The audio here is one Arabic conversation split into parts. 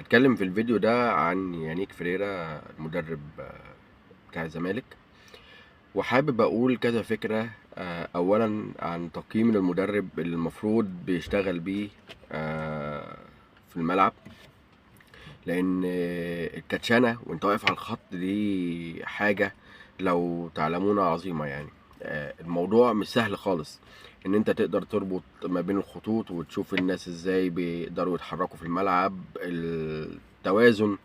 هتكلم في الفيديو ده عن يانيك فريرا المدرب بتاع الزمالك، وحابب اقول كذا فكرة. اولا عن تقييم المدرب اللي المفروض بيشتغل بيه في الملعب، لان الكاتشانة وانت واقف على الخط دي حاجة لو تعلمون عظيمة. يعني الموضوع مش سهل خالص ان انت تقدر تربط ما بين الخطوط وتشوف الناس ازاي بيقدروا يتحركوا في الملعب، التوازن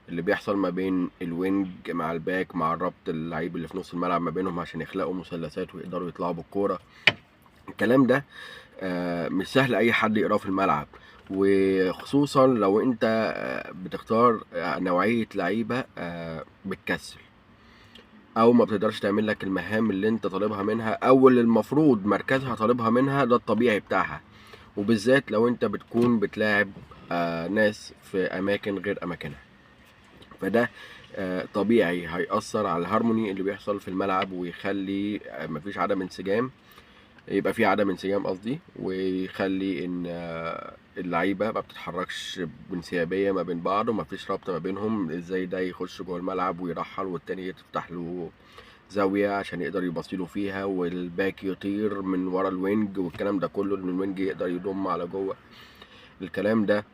اللي بيحصل ما بين الوينج مع الباك مع الربط اللعيب اللي في نص الملعب ما بينهم عشان يخلقوا مثلثات ويقدروا يطلعوا بالكورة. الكلام ده مش سهل اي حد يقراه في الملعب، وخصوصا لو انت بتختار نوعية لعيبة بتكسل او ما بتقدرش تعمل لك المهام اللي انت طالبها منها او اللي المفروض مركزها طالبها منها. ده الطبيعي بتاعها، وبالذات لو انت بتكون بتلاعب ناس في اماكن غير اماكنها. فده طبيعي هيأثر على الهارموني اللي بيحصل في الملعب، ويخلي مفيش عدم انسجام، يبقى في عدم انسجام قصدي، ويخلي ان اللعيبه ما بتتحركش بانسيابيه ما بين بعض، ومفيش رابطه ما بينهم. ازاي ده يخش جوه الملعب ويرحل والتاني يفتح له زاويه عشان يقدر يبصيله فيها، والباك يطير من ورا الوينج، والكلام ده كله ان الوينج يقدر يضم على جوه. الكلام ده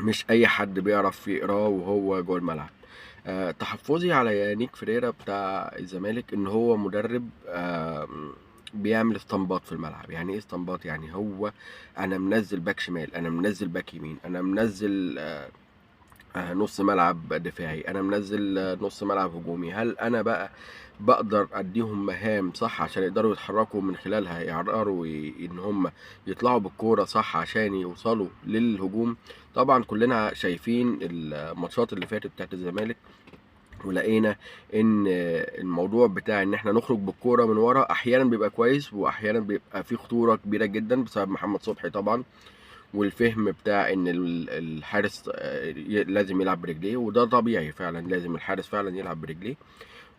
مش اي حد بيعرف يقراه وهو جوه الملعب. تحفظي على يانيك فريرا بتاع الزمالك ان هو مدرب بيعمل اسطمبات في الملعب. يعني ايه اسطمبات؟ يعني هو انا منزل باك شمال، انا منزل باك يمين، انا منزل نص ملعب دفاعي، انا منزل نص ملعب هجومي. هل انا بقى بقدر اديهم مهام صح عشان يقدروا يتحركوا من خلالها، يقدروا ان هم يطلعوا بالكوره صح عشان يوصلوا للهجوم؟ طبعا كلنا شايفين الماتشات اللي فاتت بتاعت الزمالك، ولقينا ان الموضوع بتاع ان احنا نخرج بالكوره من ورا احيانا بيبقى كويس، واحيانا بيبقى فيه خطوره كبيره جدا بسبب محمد صبحي طبعا، والفهم بتاع ان الحارس لازم يلعب برجليه. وده طبيعي فعلا، لازم الحارس فعلا يلعب برجليه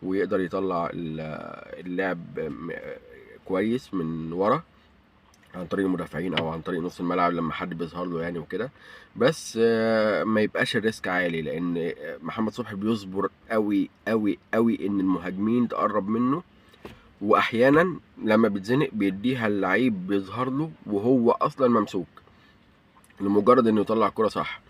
ويقدر يطلع اللعب كويس من ورا عن طريق المدافعين او عن طريق نص الملعب لما حد بيظهر له يعني وكده. بس ما يبقاش الريسك عالي، لان محمد صبحي بيصبر قوي قوي قوي ان المهاجمين تقرب منه، واحيانا لما بيتزنق بيديها اللعيب بيظهر له وهو اصلا ممسوك لمجرد انه يطلع الكرة صح.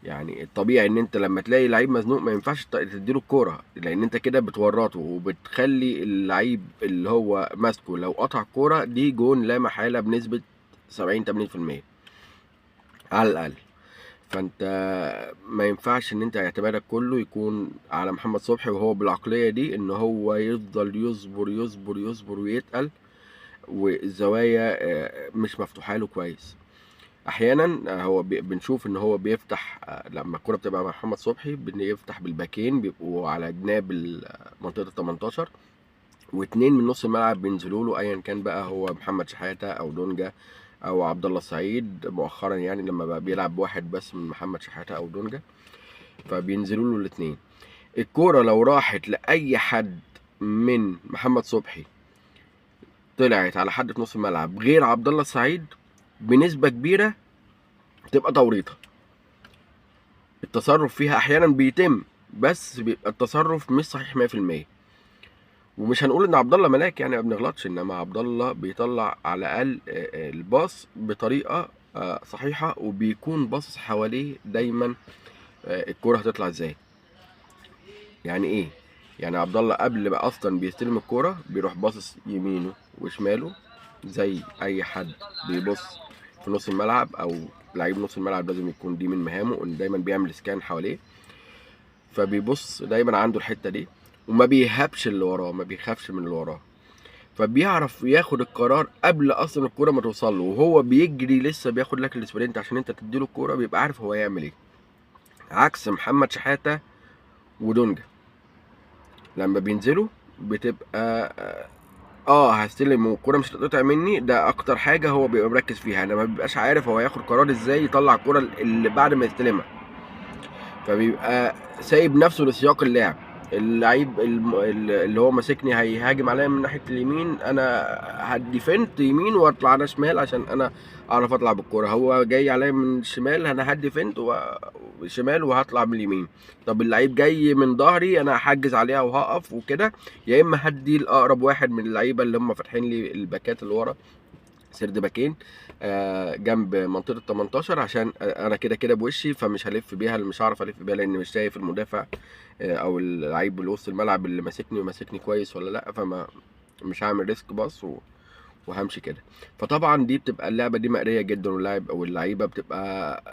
يعني الطبيعي ان انت لما تلاقي لعيب مزنوق ما ينفعش تديله الكوره، لان انت كده بتورطه وبتخلي اللعيب اللي هو ماسكه لو قطع الكوره دي جون لا محاله بنسبه 70 80% على الاقل. فانت ما ينفعش ان انت اعتمادك كله يكون على محمد صبحي وهو بالعقليه دي، ان هو يفضل يصبر يصبر يصبر ويتقل، والزوايا مش مفتوحه له كويس. احيانا هو بنشوف ان هو بيفتح لما الكرة بتبقى مع محمد صبحي بيفتح بالباكين بيبقوا على جناب منطقة ال 18، واتنين من نص الملعب بينزلوا له، ايا كان بقى هو محمد شحاتة او دونجا او عبد الله السعيد مؤخرا، يعني لما بقى بيلعب واحد بس من محمد شحاتة او دونجا فبينزلوا له الاتنين. الكرة لو راحت لأي حد من محمد صبحي طلعت على حد في نص الملعب غير عبد الله السعيد بنسبة كبيرة تبقى توريطة. التصرف فيها احيانا بيتم بس بيبقى التصرف مش صحيح 100%. ومش هنقول ان عبد الله ملاك يعني ما بنغلطش، انما عبد الله بيطلع على الاقل الباص بطريقه صحيحه، وبيكون باصص حواليه دايما الكوره هتطلع ازاي. يعني ايه؟ يعني عبد الله قبل ما اصلا بيستلم الكوره بيروح باصص يمينه وشماله زي اي حد بيبص في نص الملعب، او لعيب نص الملعب لازم يكون دي من مهامه ان دايما بيعمل سكان حواليه، فبيبص دايما عنده الحته دي وما بيهابش اللي وراه، ما بيخافش من اللي وراه، فبيعرف ياخد القرار قبل اصلا الكوره ما توصل له، وهو بيجري لسه بياخد لك السبرنت عشان انت تديله الكوره، بيبقى عارف هو يعمل ايه. عكس محمد شحاته ودونجا لما بينزلوا بتبقى هستلم والكوره مش هتتقطع مني، ده اكتر حاجه هو بيبقى مركز فيها، لما بيبقاش عارف هو هياخد قرار ازاي يطلع الكوره اللي بعد ما يستلمها، فبيبقى سايب نفسه لسياق اللعب. اللعيب اللي هو ماسكني هيهاجم عليا من ناحيه اليمين، انا هدي فنت يمين واطلع انا شمال عشان انا اعرف اطلع بالكوره. هو جاي عليا من الشمال، انا هدي فنت شمال وهطلع من اليمين. طب اللعيب جاي من ظهري، انا هحجز عليها وهقف وكده، يا اما هدي لاقرب واحد من اللعيبه اللي هم فاتحين لي الباكات اللي ورا، سرد باكين جنب منطقه ال 18، عشان انا كده كده بوشي، فمش هلف بيها، مش هعرف الف بيها لان مش شايف المدافع او اللعيب اللي وسط الملعب اللي ماسكني وماسكني كويس ولا لا، فما مش هعمل ريسك باص وهمشي كده. فطبعا دي بتبقى اللعبه دي مقريه جدا، واللاعب او اللعيبه بتبقى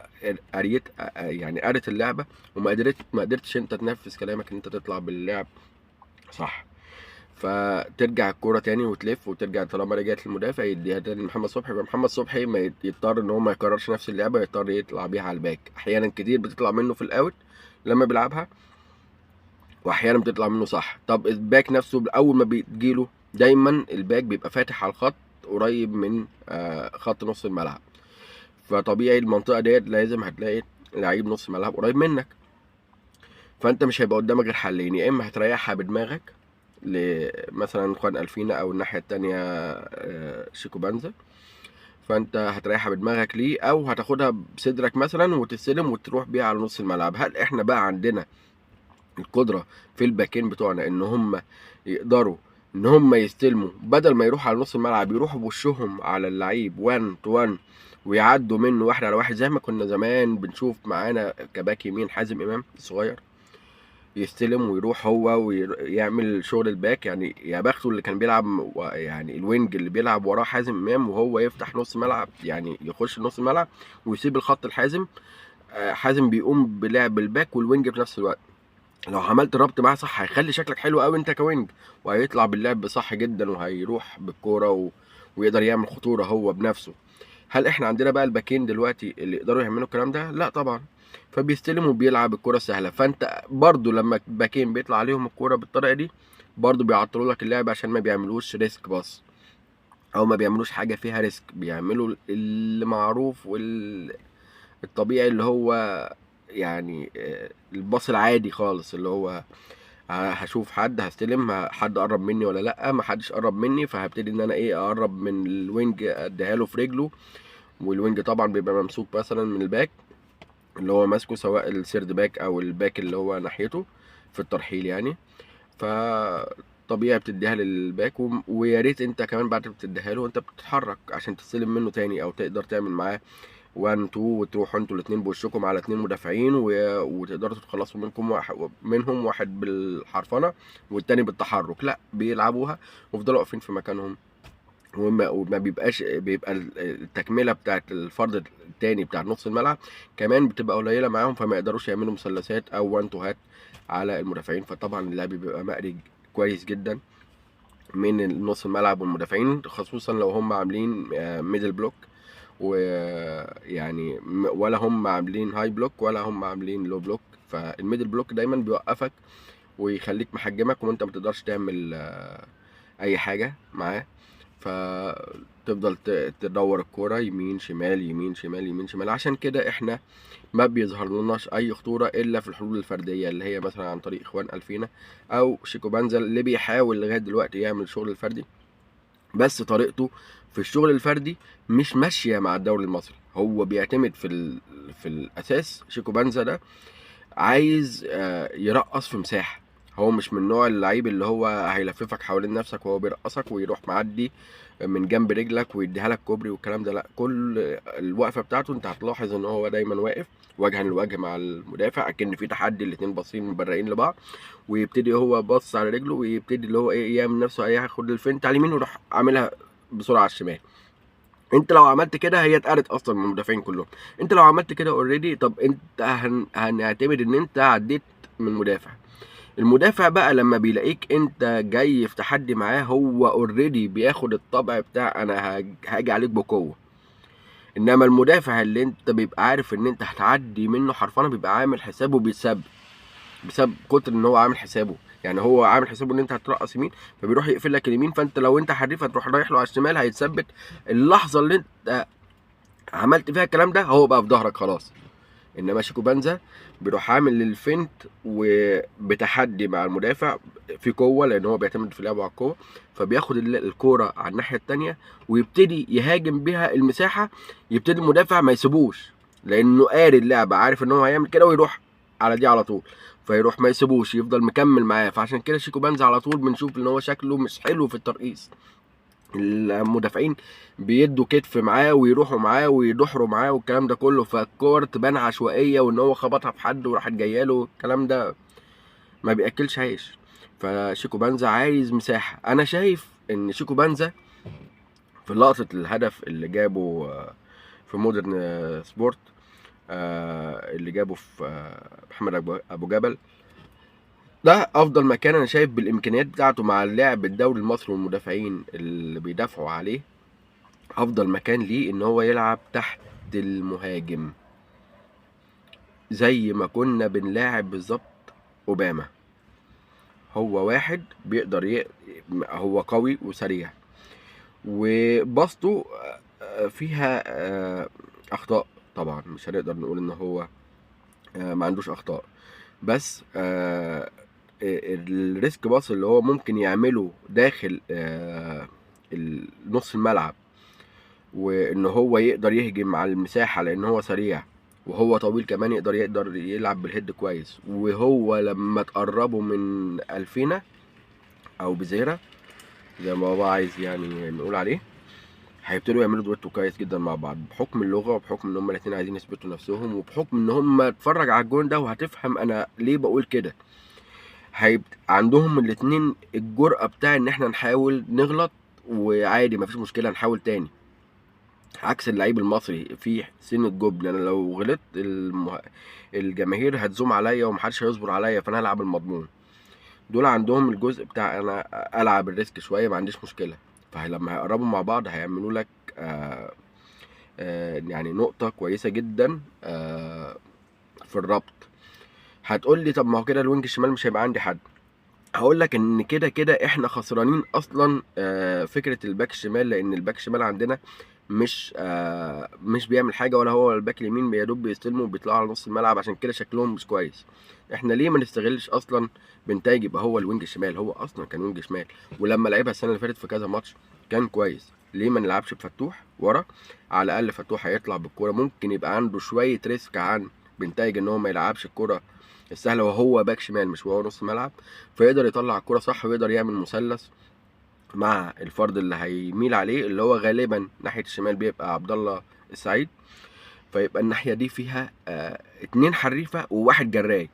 قريت يعني قرت اللعبه، ما قدرتش انت تنفذ كلامك ان انت تطلع باللعب صح. فترجع الكوره تاني وتلف وترجع، طالما رجعت للمدافع يديها تاني لمحمد صبحي، يبقى محمد صبحي ما يضطر ان هو ما يكررش نفس اللعبه، يضطر يطلع بيها على الباك. احيانا كتير بتطلع منه في الاوت لما بيلعبها، واحيانا بتطلع منه صح. طب الباك نفسه اول ما بتجيله دايما الباك بيبقى فاتح على الخط قريب من خط نص الملعب، فطبيعي المنطقه ديت لازم هتلاقي لعيب نص ملعب قريب منك. فانت مش هيبقى قدامك غير حلين، يا اما هتريحها بدماغك مثلا خوان الفينا، او الناحيه التانيه شيكو بانزا، فانت هتريحها بدماغك ليه، او هتاخدها بصدرك مثلا وتستلم وتروح بيها على نص الملعب. هل احنا بقى عندنا القدره في الباكين بتوعنا ان هم يقدروا ان هم يستلموا بدل ما يروحوا على نص الملعب، يروحوا بوشهم على اللعيب 1 تو 1 ويعدوا منه واحد على واحد، زي ما كنا زمان بنشوف معانا كباك يمين حازم امام الصغير، يستلم ويروح هو ويعمل شغل الباك. يعني يا بخته اللي كان بيلعب يعني الوينج اللي بيلعب وراه حازم امام، وهو يفتح نص ملعب، يعني يخش نص الملعب ويسيب الخط الحازم. حازم بيقوم بلعب الباك والوينج في نفس الوقت. لو عملت ربط معاه صح هيخلي شكلك حلو قوي انت كوينج، وهيطلع باللعب صح جدا، وهيروح بالكوره ويقدر يعمل خطوره هو بنفسه. هل احنا عندنا بقى الباكين دلوقتي اللي يقدروا يعملوا الكلام ده؟ لا طبعا. فبيستلم وبيلعب الكرة السهلة، فانت برضو لما باكين بيطلع عليهم الكرة بالطريقة دي برضو بيعطلوا لك اللعب، عشان ما بيعملوش ريسك باص، او ما بيعملوش حاجة فيها ريسك، بيعملوا اللي معروف والطبيعي اللي هو يعني الباص العادي خالص، اللي هو هشوف حد هستلم، حد قرب مني ولا لا، ما حدش قرب مني، فهبتدي ان انا اقرب من الوينج اديها له في رجله. والوينج طبعا بيبقى ممسوك مثلا من الباك اللي هو ماسكه، سواء السيرد باك او الباك اللي هو ناحيته في الترحيل يعني. فطبيعي بتديها للباك ويا ريت انت كمان بعد ما بتديها له وانت بتتحرك عشان تستلم منه تاني، او تقدر تعمل معاه 1 2 وتروحوا انتوا الاثنين بوشكم على اثنين مدافعين وتقدروا تخلصوا منهم واحد بالحرفنه والتاني بالتحرك. لا، بيلعبوها ويفضلوا واقفين في مكانهم، وما بيبقى التكمله بتاعت الفرد التاني بتاع نص الملعب كمان بتبقى قليله معاهم، فما يقدروش يعملوا مثلثات او وان تو هات على المدافعين. فطبعا اللعب بيبقى مقري كويس جدا من نص الملعب والمدافعين، خصوصا لو هم عاملين ميدل بلوك، ويعني ولا هم عاملين هاي بلوك ولا هم عاملين لو بلوك. فالميدل بلوك دايما بيوقفك ويخليك محجمك وانت ما تقدرش تعمل اي حاجه معاه، فتفضل تدور الكوره يمين شمال يمين شمال يمين شمال. عشان كده احنا ما بيظهر لناش اي خطوره الا في الحلول الفرديه، اللي هي مثلا عن طريق اخوان الفينا او شيكو بانزا اللي بيحاول لغايه دلوقتي يعمل الشغل الفردي، بس طريقته في الشغل الفردي مش ماشيه مع الدوري المصري. هو بيعتمد في الاساس، شيكو بانزا ده عايز يرقص في مساحه، هو مش من نوع اللعيب اللي هو هيلففك حوالين نفسك وهو بيرقصك ويروح معدي من جنب رجلك ويديها لك كوبري والكلام ده. لا، كل الوقفه بتاعته انت هتلاحظ ان هو دايما واقف وجها لوجه مع المدافع، اكن في تحدي، الاتنين باصين مبرقين لبعض، ويبتدي هو باص على رجله ويبتدي اللي هو يعمل نفسه هياخد الفنت على اليمين ويروح عاملها بسرعه على الشمال. انت لو عملت كده هي اتقرت اصلا من المدافعين كلهم. انت لو عملت كده اوريدي، طب انت هنعتمد ان انت عديت من مدافع. المدافع بقى لما بيلاقيك انت جاي في تحدي معاه، هو اوريدي بياخد الطبع بتاع انا هاجي عليك بقوه. انما المدافع اللي انت بيبقى عارف ان انت هتعدي منه حرفنه بيبقى عامل حسابه بسبب كتر ان هو عامل حسابه، يعني هو عامل حسابه ان انت هترقص يمين فبيروح يقفل لك اليمين، فانت لو انت حريف هتروح رايح له على الشمال، هيتثبت اللحظه اللي انت عملت فيها الكلام ده هو بقى في ظهرك خلاص. انما شيكو بنزا بيروح عامل الفنت وبتحدي مع المدافع في قوه، لان هو بيعتمد في لعبه على القوه، فبياخد الكوره على الناحيه التانية ويبتدي يهاجم بيها المساحه، يبتدي المدافع ما يسيبوش لانه قاري اللعبه، عارف ان هو هيعمل كده ويروح على دي على طول، فيروح ما يسيبوش يفضل مكمل معاه. فعشان كده شيكو بنزا على طول بنشوف ان هو شكله مش حلو في الترقيص. المدافعين بيدوا كتف معاه ويروحوا معاه ويدحروا معاه والكلام ده كله، فالكور تبان عشوائيه وان هو خبطها في حد وراحت جايه له، الكلام ده ما بياكلش عيش. فشيكو بنزا عايز مساحه. انا شايف ان شيكو بنزا في لقطه الهدف اللي جابه في مودرن سبورت، اللي جابه في محمد ابو جبل، ده افضل مكان انا شايف بالامكانيات بتاعته مع اللاعب الدوري المصري والمدافعين اللي بيدافعوا عليه. افضل مكان ليه ان هو يلعب تحت المهاجم زي ما كنا بنلاعب بالظبط اوباما. هو واحد بيقدر هو قوي وسريع وبسطه فيها اخطاء. طبعا مش هنقدر نقول ان هو ما عندوش اخطاء، بس الريسك باص اللي هو ممكن يعمله داخل نص الملعب، وان هو يقدر يهجم على المساحه لان هو سريع وهو طويل كمان، يقدر يلعب بالهيد كويس. وهو لما تقربه من الفينا او بزيرة زي ما هو عايز يعني نقول عليه، هيبتدوا يعملوا دويتو كويس جدا مع بعض، بحكم اللغه وبحكم ان هم الاثنين عايزين يثبتوا نفسهم وبحكم ان هم اتفرج على الجون ده وهتفهم انا ليه بقول كده. هيبقى عندهم الاثنين الجرأة بتاع ان احنا نحاول نغلط وعادي مفيش مشكله نحاول تاني، عكس اللعيب المصري في سن الجبن. انا لو غلطت الجماهير هتزوم عليا ومحدش هيصبر عليا، فانا هلعب المضمون. دول عندهم الجزء بتاع انا العب الريسك شويه ما عنديش مشكله، فلما هيقربوا مع بعض هيعملوا لك يعني نقطه كويسه جدا في الربط. هتقول لي طب ما هو كده الوينج الشمال مش هيبقى عندي حد. هقول لك ان كده كده احنا خسرانين اصلا فكره الباك الشمال، لان الباك الشمال عندنا مش بيعمل حاجه، ولا هو الباك اليمين يا دوب بيستلموا وبيطلعوا على نص الملعب، عشان كده شكلهم مش كويس. احنا ليه ما نستغلش اصلا بنتايج يبقى هو الوينج الشمال؟ هو اصلا كان وينج شمال ولما لعبها السنه اللي فاتت في كذا ماتش كان كويس. ليه ما نلعبش بفتوح ورا؟ على الاقل فتوح هيطلع بالكوره، ممكن يبقى عنده شويه ريسك عن بنتايج ان هو ما يلعبش الكوره السهله وهو باك شمال مش وهو نص ملعب، فيقدر يطلع الكوره صح ويقدر يعمل مثلث مع الفرد اللي هيميل عليه اللي هو غالبا ناحيه الشمال بيبقى عبد الله السعيد. فيبقى الناحيه دي فيها اتنين حريفه وواحد جراي.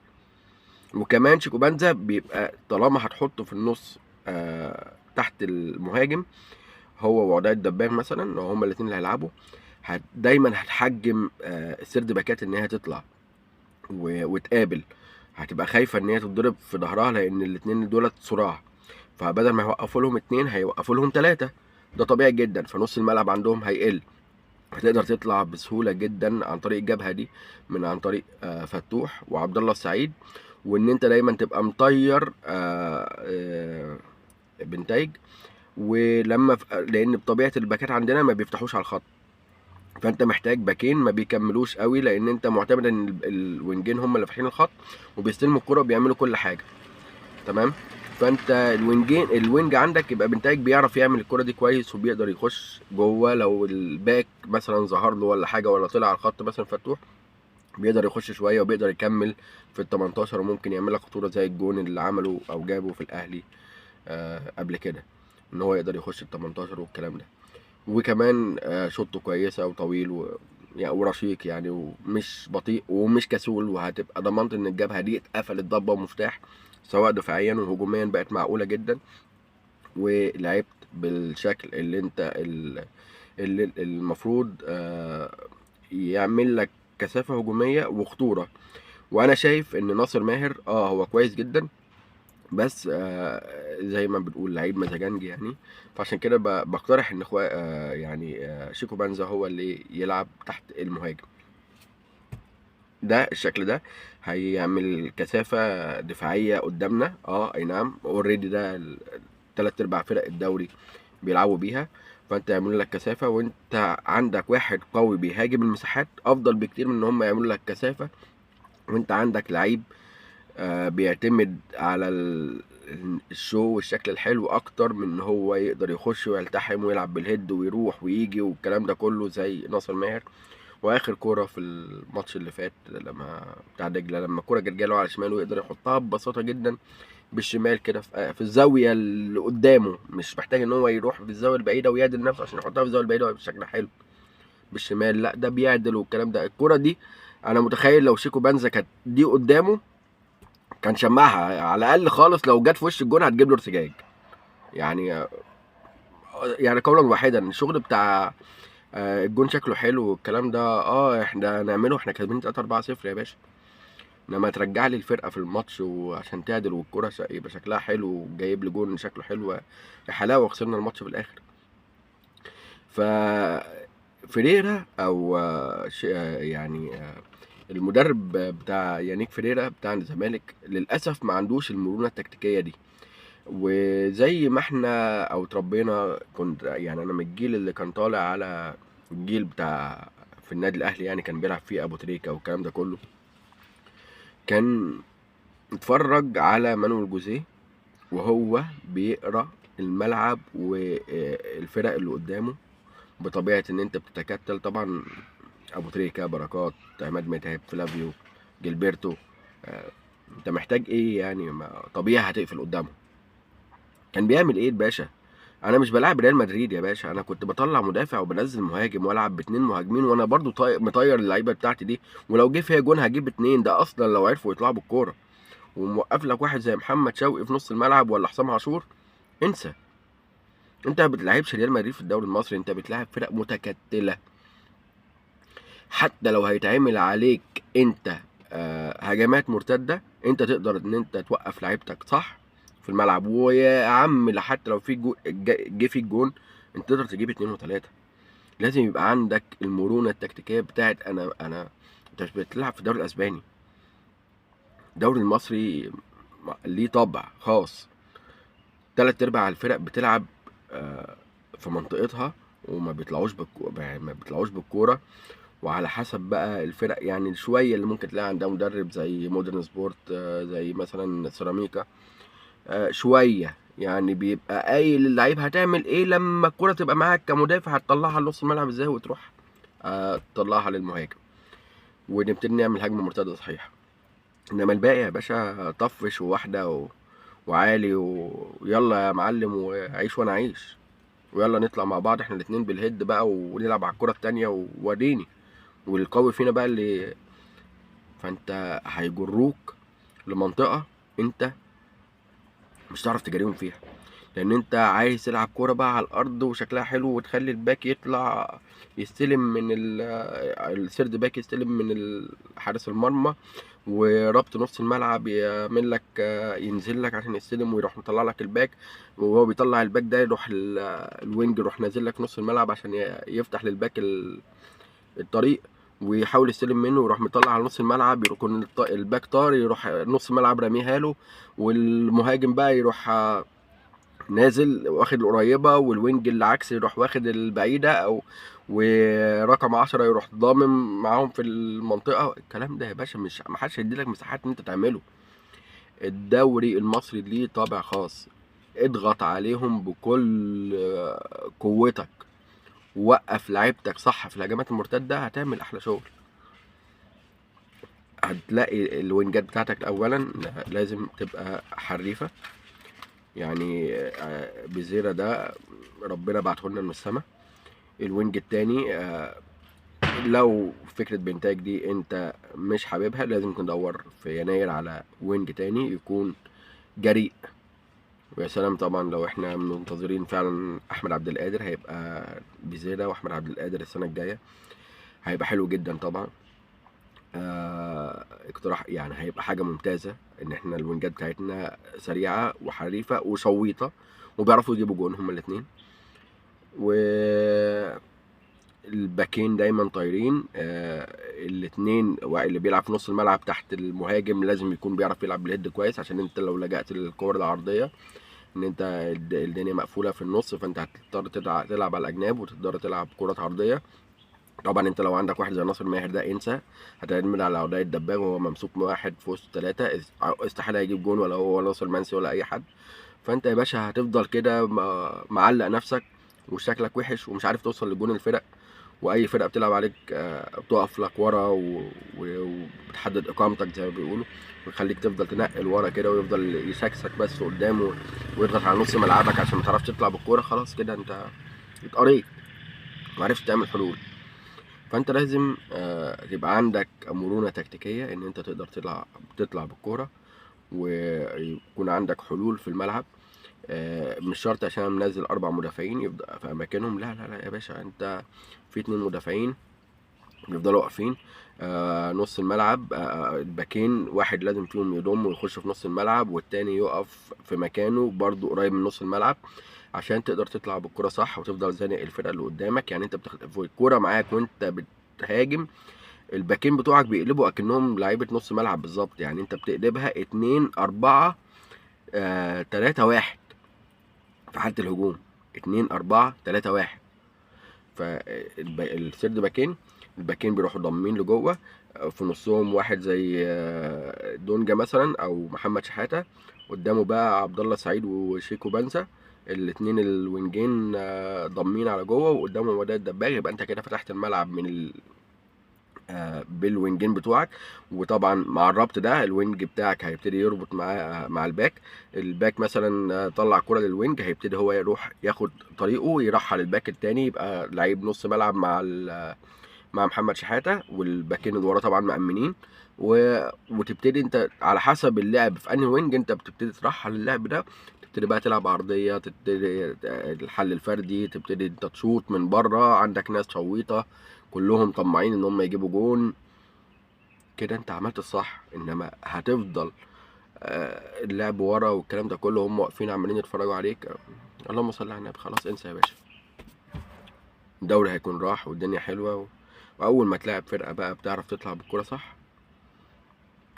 وكمان شيكو بنزا بيبقى طالما هتحطه في النص تحت المهاجم هو وعداء الدباغ مثلا، لو هما الاتنين اللي هيلعبوا دايما هتحجم السرد باكات ان هي تطلع وتقابل، هتبقى خايفه ان هي تتضرب في ظهرها لان الاتنين دولت صراع، فبدل ما يوقفوا لهم اتنين هيوقفوا لهم تلاته. ده طبيعي جدا، فنص الملعب عندهم هيقل، هتقدر تطلع بسهوله جدا عن طريق الجبهه دي عن طريق فتوح وعبد الله السعيد، وان انت دايما تبقى مطير بنتايج. ولما لان بطبيعه الباكات عندنا ما بيفتحوش على الخط، فانت محتاج باكين ما بيكملوش قوي لان انت معتمد ان الوينجين هم اللي فاتحين الخط وبيستلموا الكره وبيعملوا كل حاجه تمام. فانت الوينج عندك يبقى بنتايج بيعرف يعمل الكره دي كويس وبيقدر يخش جوه، لو الباك مثلا ظهر له ولا حاجه ولا طلع على الخط مثلا فتوح بيقدر يخش شويه وبيقدر يكمل في ال 18 وممكن يعمل لك خطوره زي الجون اللي عمله او جابه في الاهلي قبل كده، ان هو يقدر يخش ال 18 والكلام ده. وكمان شوطه كويسه وطويل يعني ورشيق يعني ومش بطيء ومش كسول، وهتبقى ضمنت ان الجبهه دي اتقفلت ضبه ومفتاح سواء دفاعيا وهجوميا بقت معقوله جدا، ولعبت بالشكل اللي انت اللي المفروض يعمل لك كثافه هجوميه وخطوره. وانا شايف ان ناصر ماهر هو كويس جدا، بس زي ما بنقول لعيب مزاجنجي يعني، فعشان كده بقترح ان يعني شيكو بنزا هو اللي يلعب تحت المهاجم. ده الشكل ده هيعمل كثافة دفاعية قدامنا. اي نعم اوريدي ده 3/4 فرق الدوري بيلعبوا بيها، فانت يعملوا لك كثافه، وانت عندك واحد قوي بيهاجم المساحات افضل بكتير من ان هم يعملوا لك كثافه وانت عندك لعيب بيعتمد على الشو والشكل الحلو اكتر من ان هو يقدر يخش ويلتحم ويلعب بالهيد ويروح ويجي والكلام ده كله زي ناصر ماهر. واخر كوره في الماتش اللي فات لما بتاع دجله، لما الكوره جت جاله على شماله ويقدر يحطها ببساطه جدا بالشمال كده في الزاويه اللي قدامه، مش محتاج ان هو يروح في الزاويه البعيده ويعدل نفسه عشان يحطها في الزاويه البعيده ويبقى شكلها حلو بالشمال. لا ده بيعدل والكلام ده. الكوره دي انا متخيل لو شيكو بنزا كانت دي قدامه كان شمعها على الاقل خالص، لو جت في وش الجون هتجيب له ارتجاج. يعني يعني قولا واحدا الشغل بتاع الجون شكله حلو والكلام ده احنا نعمله، احنا كسبانين 3-4-0 يا باشا. انما ترجع لي الفرقه في الماتش وعشان تعدل والكوره يبقى شكلها حلو وجايب لي جون شكله حلو يا حلاوه وخسرنا الماتش في الاخر. ف فريرا او يعني المدرب بتاع يانيك فريرا بتاع الزمالك للاسف ما عندوش المرونه التكتيكيه دي. وزي ما احنا او اتربينا، كنت يعني انا من الجيل اللي كان طالع على الجيل بتاع في النادي الاهلي، يعني كان بيلعب فيه ابو تريكه والكلام ده كله، كان اتفرج على مانويل جوزيه وهو بيقرا الملعب والفرق اللي قدامه بطبيعه ان انت بتتكتل طبعا. ابو تريكه، بركات، عماد متعب، فلافيو، جilberto، انت محتاج ايه يعني؟ طبيعي هتقفل قدامه. كان بيعمل ايه الباشا؟ انا مش بلعب ريال مدريد يا باشا، انا كنت بطلع مدافع وبنزل مهاجم والعب باتنين مهاجمين، وانا برضو مطير اللعيبه بتاعتي دي، ولو جه فيها جون هجيب اتنين، ده اصلا لو عرفوا يطلعوا بالكوره. وموقف لك واحد زي محمد شوقي في نص الملعب ولا حسام عاشور، انسى. انت ما بتلعبش ريال مدريد في الدوري المصري، انت بتلعب فرق متكتله. حتى لو هيتعمل عليك انت هجمات مرتده، انت تقدر ان انت توقف لعيبتك صح في الملعب. ويا عم حتى لو في جه في الجون، انت تقدر تجيب اتنين وتلاته. لازم يبقى عندك المرونه التكتيكيه بتاعت انت مش بتلعب في الدوري الاسباني. الدوري المصري ليه طابع خاص. تلات ارباع الفرق بتلعب في منطقتها وما بيطلعوش ما بيطلعوش بالكوره. وعلى حسب بقى الفرق، يعني شويه اللي ممكن تلاقي عندها مدرب زي مودرن سبورت، زي مثلا سيراميكا، شويه يعني بيبقى قايل للعيب هتعمل ايه لما الكوره تبقى معاك كمدافع، هتطلعها لنص الملعب ازاي وتروح تطلعها للمهاجم ونبتدي نعمل هجمه مرتده صحيحه. انما الباقي يا باشا طفش وواحده وعالي ويلا يا معلم وعيش وانا عيش، ويلا نطلع مع بعض احنا الاتنين بالهيد بقى ونلعب على الكرة التانية ووريني. والقوي فينا بقى اللي فانت هيجروك لمنطقة انت مش هتعرف تجاريهم فيها، لان انت عايز تلعب كورة بقى على الارض وشكلها حلو وتخلي الباك يطلع يستلم من السيرد باك يستلم من حارس المرمى، وربط نص الملعب يعمل لك ينزل لك عشان يستلم ويروح مطلع لك الباك، وهو بيطلع الباك ده يروح الوينج يروح نازل لك نص الملعب عشان يفتح للباك الطريق ويحاول يستلم منه ويروح مطلع على نص الملعب، يكون الباك طار يروح نص الملعب راميها له، والمهاجم بقى يروح نازل واخد القريبة، والوينج اللي عكس يروح واخد البعيدة، او ورقم 10 يروح ضامم معاهم في المنطقة. الكلام ده يا باشا مش محدش هيديلك مساحات ان انت تعمله. الدوري المصري ليه طابع خاص، اضغط عليهم بكل قوتك، ووقف لعيبتك صح في الهجمات المرتدة، هتعمل احلى شغل. هتلاقي الوينجات بتاعتك اولا لازم تبقى حريفة، يعني بزيرة ده ربنا بعته لنا من السما. الوينج التاني لو فكرة بنتاج دي انت مش حاببها، لازم تدور في يناير على وينج تاني يكون جريء. ويا سلام طبعا لو احنا منتظرين فعلا احمد عبد القادر، هيبقى بزيادة واحمد عبد القادر السنة الجاية هيبقى حلو جدا طبعا. اقتراح يعني هيبقى حاجة ممتازة ان احنا الوينجات بتاعتنا سريعة وحريفة وشويطة وبيعرفوا يجيبوا جون هما الاتنين، والباكين دايما طايرين. الاتنين اللي بيلعب في نص الملعب تحت المهاجم لازم يكون بيعرف يلعب بالهيد كويس، عشان انت لو لجأت للكور العرضية ان انت الدنيا مقفوله في النص، فانت هتضطر تلعب على الاجناب وتقدر تلعب كرات عرضيه. طبعا انت لو عندك واحد زي ناصر ماهر ده انسى، هتعتمد على عداء الدباغ وهو ممسوك من واحد في وسط ثلاثه، استحاله يجيب جون، ولا هو ولا ناصر منسي ولا اي حد. فانت يا باشا هتفضل كده معلق نفسك وشكلك وحش ومش عارف توصل لجون الفرق، واي فرقه بتلعب عليك بتقف لك ورا وبتحدد اقامتك زي ما بيقولوا، ويخليك تفضل تنقل ورا كده ويفضل يسكسك بس قدامه ويضغط على نص ملعبك عشان ما تعرفش تطلع بالكوره. خلاص كده انت اتقريت وعرفت تعمل حلول. فانت لازم يبقى عندك مرونه تكتيكيه ان انت تقدر تطلع بالكوره، ويكون عندك حلول في الملعب. مش شرط عشان انا منزل 4 مدافعين يبقى في اماكنهم، لا لا لا يا باشا، انت في 2 مدافعين بيفضلوا واقفين نص الملعب، الباكين واحد لازم فيهم يضم ويخش في نص الملعب، والتاني يقف في مكانه برضو قريب من نص الملعب، عشان تقدر تطلع بالكرة صح وتفضل زانق الفرقة اللي قدامك. يعني انت بتاخد الكرة معاك وانت بتهاجم، الباكين بتوعك بيقلبوا اكنهم لعيبة نص ملعب بالظبط. يعني انت بتقلبها 2-4-3-1 في حالة الهجوم، 2-4-3-1. فالسيرد باكين، الباكين بيروحوا ضامين لجوه، في نصهم واحد زي دونجا مثلا او محمد شحاته، قدامه بقى عبد الله سعيد وشيكو بنسا، الاثنين الوينجين ضامين على جوه، وقدامهم وداد الدباغ. يبقى انت كده فتحت الملعب من بالوينجين بتوعك. وطبعا مع الربط ده الوينج بتاعك هيبتدي يربط مع الباك. الباك مثلا طلع كرة للوينج، هيبتدي هو يروح ياخد طريقه يرحل الباك التاني، يبقى لعيب نص ملعب مع محمد شحاته، والباكين اللي ورا طبعا مأمنين. وتبتدي انت على حسب اللعب في انهي وينج انت بتبتدي ترحل اللعب ده، تبتدي بقى تلعب عرضيه، تبتدي الحل الفردي، تبتدي انت تشوط من بره، عندك ناس شويطه كلهم طماعين ان هم يجيبوا جون. كده انت عملت الصح. انما هتفضل اللعب ورا والكلام ده كله هم واقفين عمالين يتفرجوا عليك، اللهم صل على النبي، خلاص انسى يا باشا. الدوري هيكون راح والدنيا حلوه، واول ما تلاعب فرقه بقى بتعرف تطلع بالكوره صح،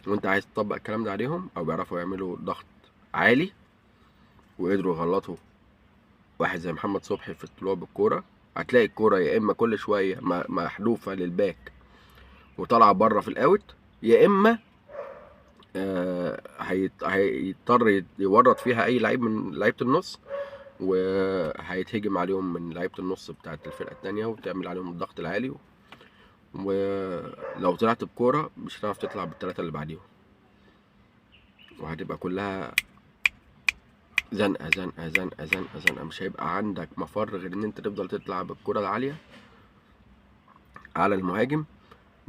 وانت عايز تطبق الكلام ده عليهم، او بيعرفوا يعملوا ضغط عالي وقدروا يغلطوا واحد زي محمد صبحي في الطلوع بالكوره، هتلاقي الكوره يا اما كل شويه محذوفه للباك وطالعه بره في الاوت، يا اما هيضطر يورط فيها اي لعيب من لعيبه النص، وهيتهجم عليهم من لعيبه النص بتاعه الفرقه الثانيه وتعمل عليهم الضغط العالي. ولو طلعت بكوره مش هتعرف تطلع بالثلاثه اللي بعديهم، وهتبقى كلها زنقه زنقه زنقه زنقه زنقه. مش هيبقى عندك مفر غير ان انت تفضل تطلع بالكره العاليه على المهاجم.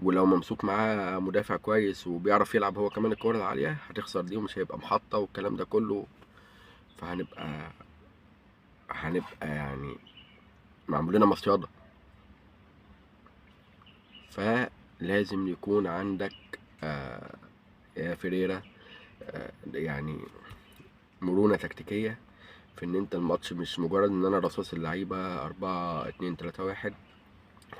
ولو ممسوك معاه مدافع كويس وبيعرف يلعب هو كمان الكره العاليه، هتخسر دي ومش هيبقى محطه والكلام ده كله. فهنبقى يعني معمول لنا مصيده. فلازم يكون عندك يا فيريرا يعني مرونة تكتيكية في ان انت الماتش مش مجرد ان انا رصاص اللعيبة 4-2-3-1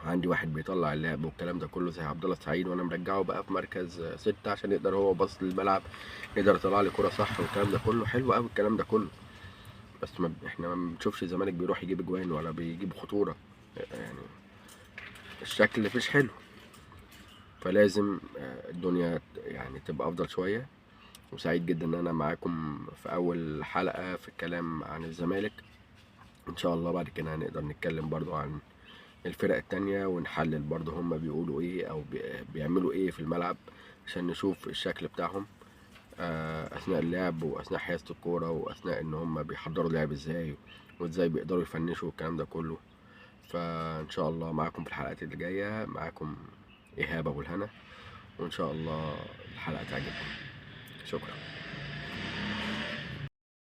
وعندي واحد بيطلع اللعب والكلام ده كله زي عبد الله السعيد، وانا مرجعه بقى في مركز 6 عشان يقدر هو باص للملعب يقدر يطلع لي كرة صح والكلام ده كله. حلو قوي الكلام ده كله، بس احنا ما بنشوفش الزمالك بيروح يجيب اجوان ولا بيجيب خطورة، يعني الشكل مفيش حلو. فلازم الدنيا يعني تبقى افضل شوية. وسعيد جدا ان انا معاكم في اول حلقة في الكلام عن الزمالك. ان شاء الله بعد كده هنقدر نتكلم برضو عن الفرق التانية ونحلل برضو هما بيقولوا ايه او بيعملوا ايه في الملعب، عشان نشوف الشكل بتاعهم اثناء اللعب واثناء حيازة الكورة واثناء ان هما بيحضروا لعب ازاي وازاي بيقدروا يفنشوا الكلام ده كله. فان شاء الله معاكم في الحلقات اللي جاية، معاكم ايهاب ابو الهنا، وان شاء الله الحلقة تعجبكم. شكرا.